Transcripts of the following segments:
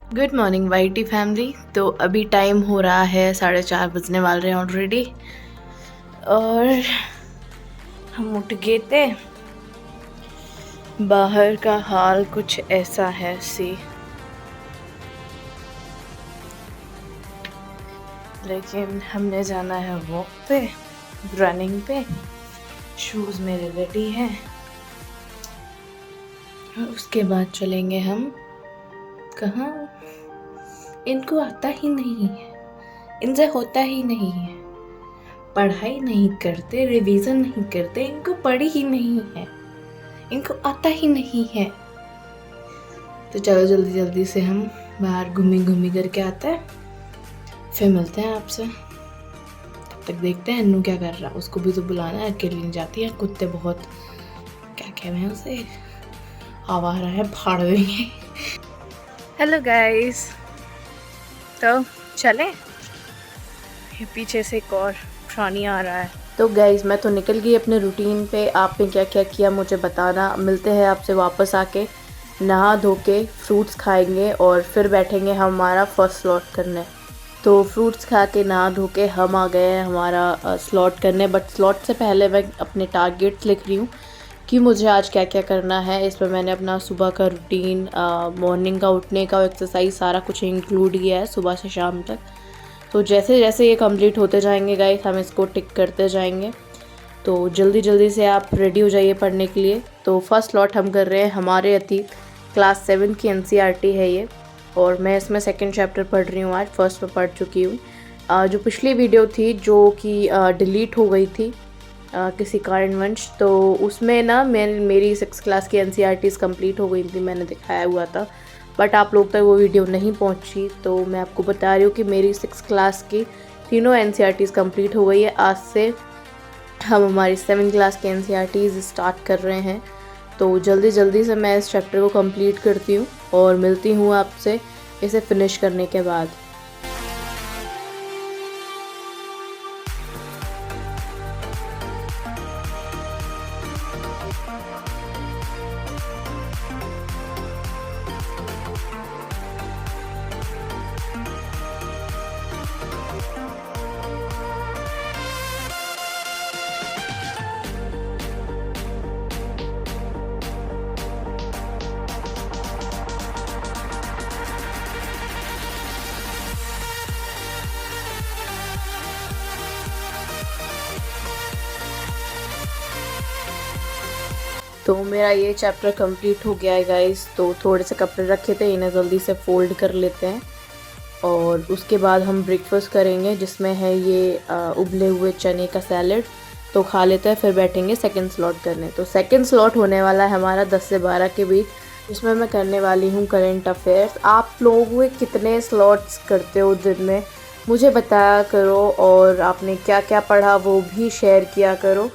Good morning YT family. तो अभी time हो रहा है 4:30 बजने वाले हैं ऑलरेडी और हम उठ गए थे। बाहर का हाल कुछ ऐसा है लेकिन हमने जाना है वॉक पे, रनिंग पे। शूज़ मेरे रेडी हैं और उसके बाद चलेंगे हम कहाँ। इनको आता ही नहीं है, इनसे होता ही नहीं है। पढ़ाई नहीं करते, रिवीजन नहीं करते, इनको पढ़ी ही नहीं है, इनको आता ही नहीं है। तो चलो जल्दी जल्दी से हम बाहर घूमी करके आते हैं, फिर मिलते हैं आपसे। तब तक देखते हैं अन्नू क्या कर रहा है। उसको भी तो बुलाना है, अकेली नहीं जाती है। कुत्ते बहुत क्या कह रहे हैं उसे, आवारा है, फाड़ देंगे। हेलो गाइस, तो चलें। ये पीछे से एक और प्राणी आ रहा है। तो गाइस मैं तो निकल गई अपने रूटीन पे। आपने क्या क्या किया मुझे बताना। मिलते हैं आपसे वापस आके। नहा धो के फ्रूट्स खाएंगे और फिर बैठेंगे हमारा फर्स्ट स्लॉट करने। तो फ्रूट्स खा के नहा धो के हम आ गए हैं हमारा स्लॉट करने। बट स्लॉट से पहले मैं अपने टारगेट्स लिख रही हूँ कि मुझे आज क्या क्या करना है। इसमें मैंने अपना सुबह का रूटीन, मॉर्निंग का उठने का, एक्सरसाइज सारा कुछ इंक्लूड किया है सुबह से शाम तक। तो जैसे जैसे ये कंप्लीट होते जाएंगे गाइस, हम इसको टिक करते जाएंगे। तो जल्दी जल्दी से आप रेडी हो जाइए पढ़ने के लिए। तो फर्स्ट लॉट हम कर रहे हैं हमारे अतीत, क्लास 7 की NCERT है ये, और मैं इसमें सेकंड चैप्टर पढ़ रही हूँ। आज फर्स्ट में पढ़ चुकी हूँ। जो पिछली वीडियो थी जो कि डिलीट हो गई थी किसी कारणवश, तो उसमें ना मेरी 6 क्लास की NCERTs कंप्लीट हो गई थी, मैंने दिखाया हुआ था। बट आप लोग तक वो वीडियो नहीं पहुंची, तो मैं आपको बता रही हूँ कि मेरी 6 क्लास की तीनों NCERTs कंप्लीट हो गई है। आज से हम हमारी 7 क्लास के NCERTs स्टार्ट कर रहे हैं। तो जल्दी जल्दी से मैं इस चैप्टर को कंप्लीट करती हूँ और मिलती हूँ आपसे इसे फिनिश करने के बाद। तो मेरा ये चैप्टर कंप्लीट हो गया है गाइस। तो थोड़े से कपड़े रखे थे, इन्हें जल्दी से फ़ोल्ड कर लेते हैं और उसके बाद हम ब्रेकफास्ट करेंगे, जिसमें है ये उबले हुए चने का सैलेड। तो खा लेते हैं, फिर बैठेंगे सेकंड स्लॉट करने। तो सेकंड स्लॉट होने वाला है हमारा 10 से 12 के बीच, जिसमें मैं करने वाली हूँ करंट अफेयर्स। आप लोग कितने स्लॉट्स करते हो दिन में मुझे बताया करो, और आपने क्या क्या पढ़ा वो भी शेयर किया करो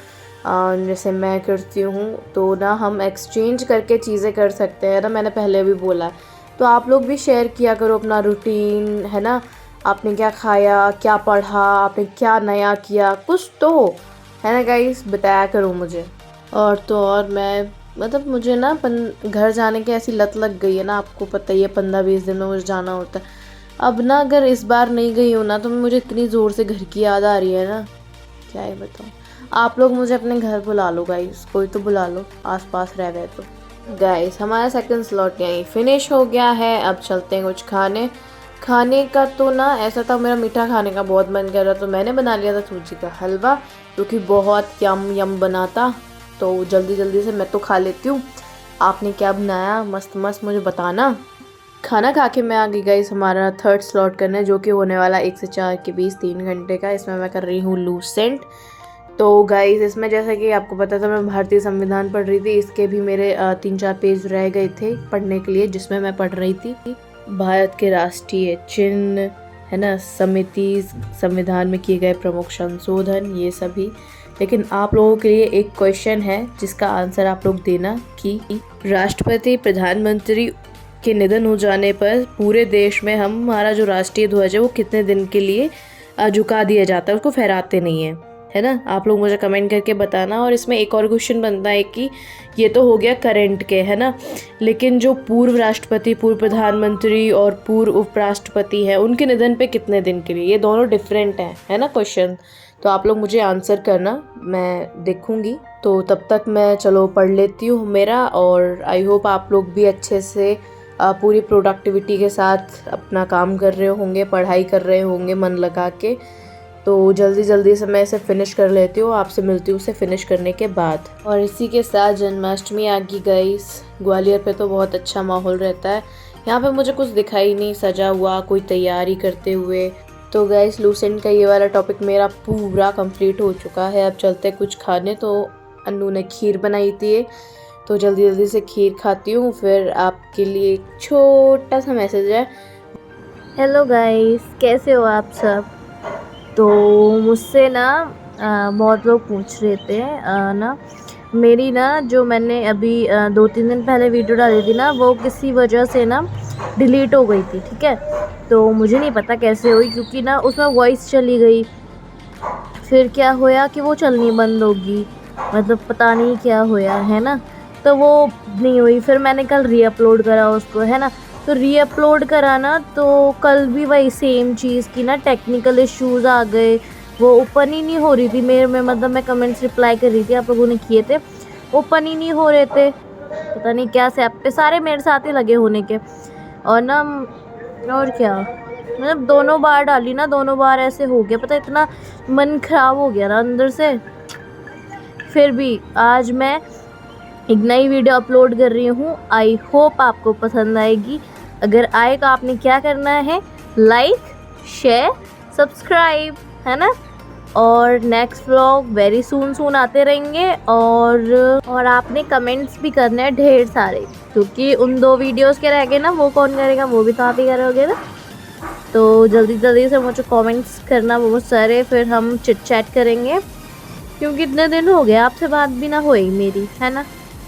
जैसे मैं करती हूँ। तो ना हम एक्सचेंज करके चीज़ें कर सकते हैं ना, मैंने पहले भी बोला। तो आप लोग भी शेयर किया करो अपना रूटीन, है ना। आपने क्या खाया, क्या पढ़ा, आपने क्या नया किया, कुछ तो है ना गाइस, बताया करो मुझे। और तो और मैं मतलब मुझे ना घर जाने की ऐसी लत लग गई है ना, आपको पता ही है 15-20 दिन में मुझे जाना होता है। अब ना अगर इस बार नहीं गई हूँ ना तो मुझे इतनी ज़ोर से घर की याद आ रही है ना, क्या ही बताऊँ। आप लोग मुझे अपने घर बुला लो गाइस, कोई तो बुला लो आसपास रह गए तो। गाइस हमारा सेकंड स्लॉट यहीं फिनिश हो गया है। अब चलते हैं कुछ खाने का। तो ना ऐसा था, मेरा मीठा खाने का बहुत मन कर रहा, तो मैंने बना लिया था सूजी का हलवा, जो कि बहुत यम बना था। तो जल्दी जल्दी से मैं तो खा लेती हूँ। आपने क्या बनाया मस्त मस्त मुझे बताना। खाना खा के मैं आ गई गाइस हमारा थर्ड स्लॉट करने, जो कि होने वाला 1 से 4 के बीच 3 घंटे का। इसमें मैं कर रही हूँ लूसेंट। तो गाइस इसमें जैसा कि आपको पता था मैं भारतीय संविधान पढ़ रही थी, इसके भी मेरे 3-4 पेज रह गए थे पढ़ने के लिए, जिसमें मैं पढ़ रही थी भारत के राष्ट्रीय चिन्ह, है ना, समिति, संविधान में किए गए प्रमुख संशोधन, ये सभी। लेकिन आप लोगों के लिए एक क्वेश्चन है जिसका आंसर आप लोग देना कि राष्ट्रपति प्रधानमंत्री के निधन हो जाने पर पूरे देश में हमारा जो राष्ट्रीय ध्वज है वो कितने दिन के लिए झुका दिया जाता है, उसको फहराते नहीं है, है ना। आप लोग मुझे कमेंट करके बताना। और इसमें एक और क्वेश्चन बनता है कि ये तो हो गया करंट के, है ना, लेकिन जो पूर्व राष्ट्रपति, पूर्व प्रधानमंत्री और पूर्व उपराष्ट्रपति हैं उनके निधन पे कितने दिन के लिए, ये दोनों डिफरेंट हैं, है ना क्वेश्चन। तो आप लोग मुझे आंसर करना, मैं देखूंगी। तो तब तक मैं चलो पढ़ लेती हूँ मेरा, और आई होप आप लोग भी अच्छे से पूरी प्रोडक्टिविटी के साथ अपना काम कर रहे होंगे, पढ़ाई कर रहे होंगे मन लगा के। तो जल्दी जल्दी से मैं इसे फ़िनिश कर लेती हूँ, आपसे मिलती हूँ उसे फ़िनिश करने के बाद। और इसी के साथ जन्माष्टमी आ गई गाइस। ग्वालियर पे तो बहुत अच्छा माहौल रहता है। यहाँ पे मुझे कुछ दिखाई नहीं सजा हुआ, कोई तैयारी करते हुए। तो गाइस लूसेंट का ये वाला टॉपिक मेरा पूरा कंप्लीट हो चुका है। अब चलते कुछ खाने। तो अन्नू ने खीर बनाई थी, तो जल्दी जल्दी से खीर खाती हूँ। फिर आपके लिए एक छोटा सा मैसेज है। हेलो गाइस, कैसे हो आप सब। तो मुझसे ना बहुत लोग पूछ रहे थे ना मेरी ना जो मैंने अभी 2-3 दिन पहले वीडियो डाली थी ना, वो किसी वजह से ना डिलीट हो गई थी। ठीक है, तो मुझे नहीं पता कैसे हुई, क्योंकि ना उसमें वॉइस चली गई, फिर क्या होया कि वो चलनी बंद होगी, मतलब पता नहीं क्या होया, है ना। तो वो नहीं हुई, फिर मैंने कल रीअपलोड करा उसको, है ना। तो रीअपलोड करा ना, तो कल भी वही सेम चीज़ की ना टेक्निकल इश्यूज़ आ गए, वो ओपन ही नहीं हो रही थी मेरे में। मतलब मैं कमेंट्स रिप्लाई कर रही थी, आप लोगों ने किए थे, ओपन ही नहीं हो रहे थे, पता नहीं क्या से ऐप पे सारे मेरे साथ ही लगे होने के। और ना और क्या, मतलब दोनों बार डाली ना, दोनों बार ऐसे हो गया, पता इतना मन खराब हो गया ना अंदर से। फिर भी आज मैं एक नई वीडियो अपलोड कर रही हूँ, आई होप आपको पसंद आएगी। अगर आए तो आपने क्या करना है, लाइक, शेयर, सब्सक्राइब, है ना। और नेक्स्ट व्लॉग वेरी सून आते रहेंगे। और आपने कमेंट्स भी करने हैं ढेर सारे, क्योंकि उन 2 वीडियोस के रह गए ना, वो कौन करेगा, वो भी तो आप ही करोगे ना। तो जल्दी जल्दी से मुझे कमेंट्स करना बहुत सारे, फिर हम चिट चैट करेंगे, क्योंकि इतने दिन हो गए आपसे बात भी ना हुई मेरी, है ना।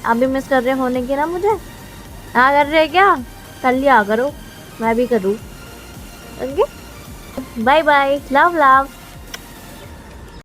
आप भी मिस कर रहे होने की ना मुझे, हाँ कर रहे क्या, कर लिया करो, मैं भी करूँ। Okay, bye bye, love love.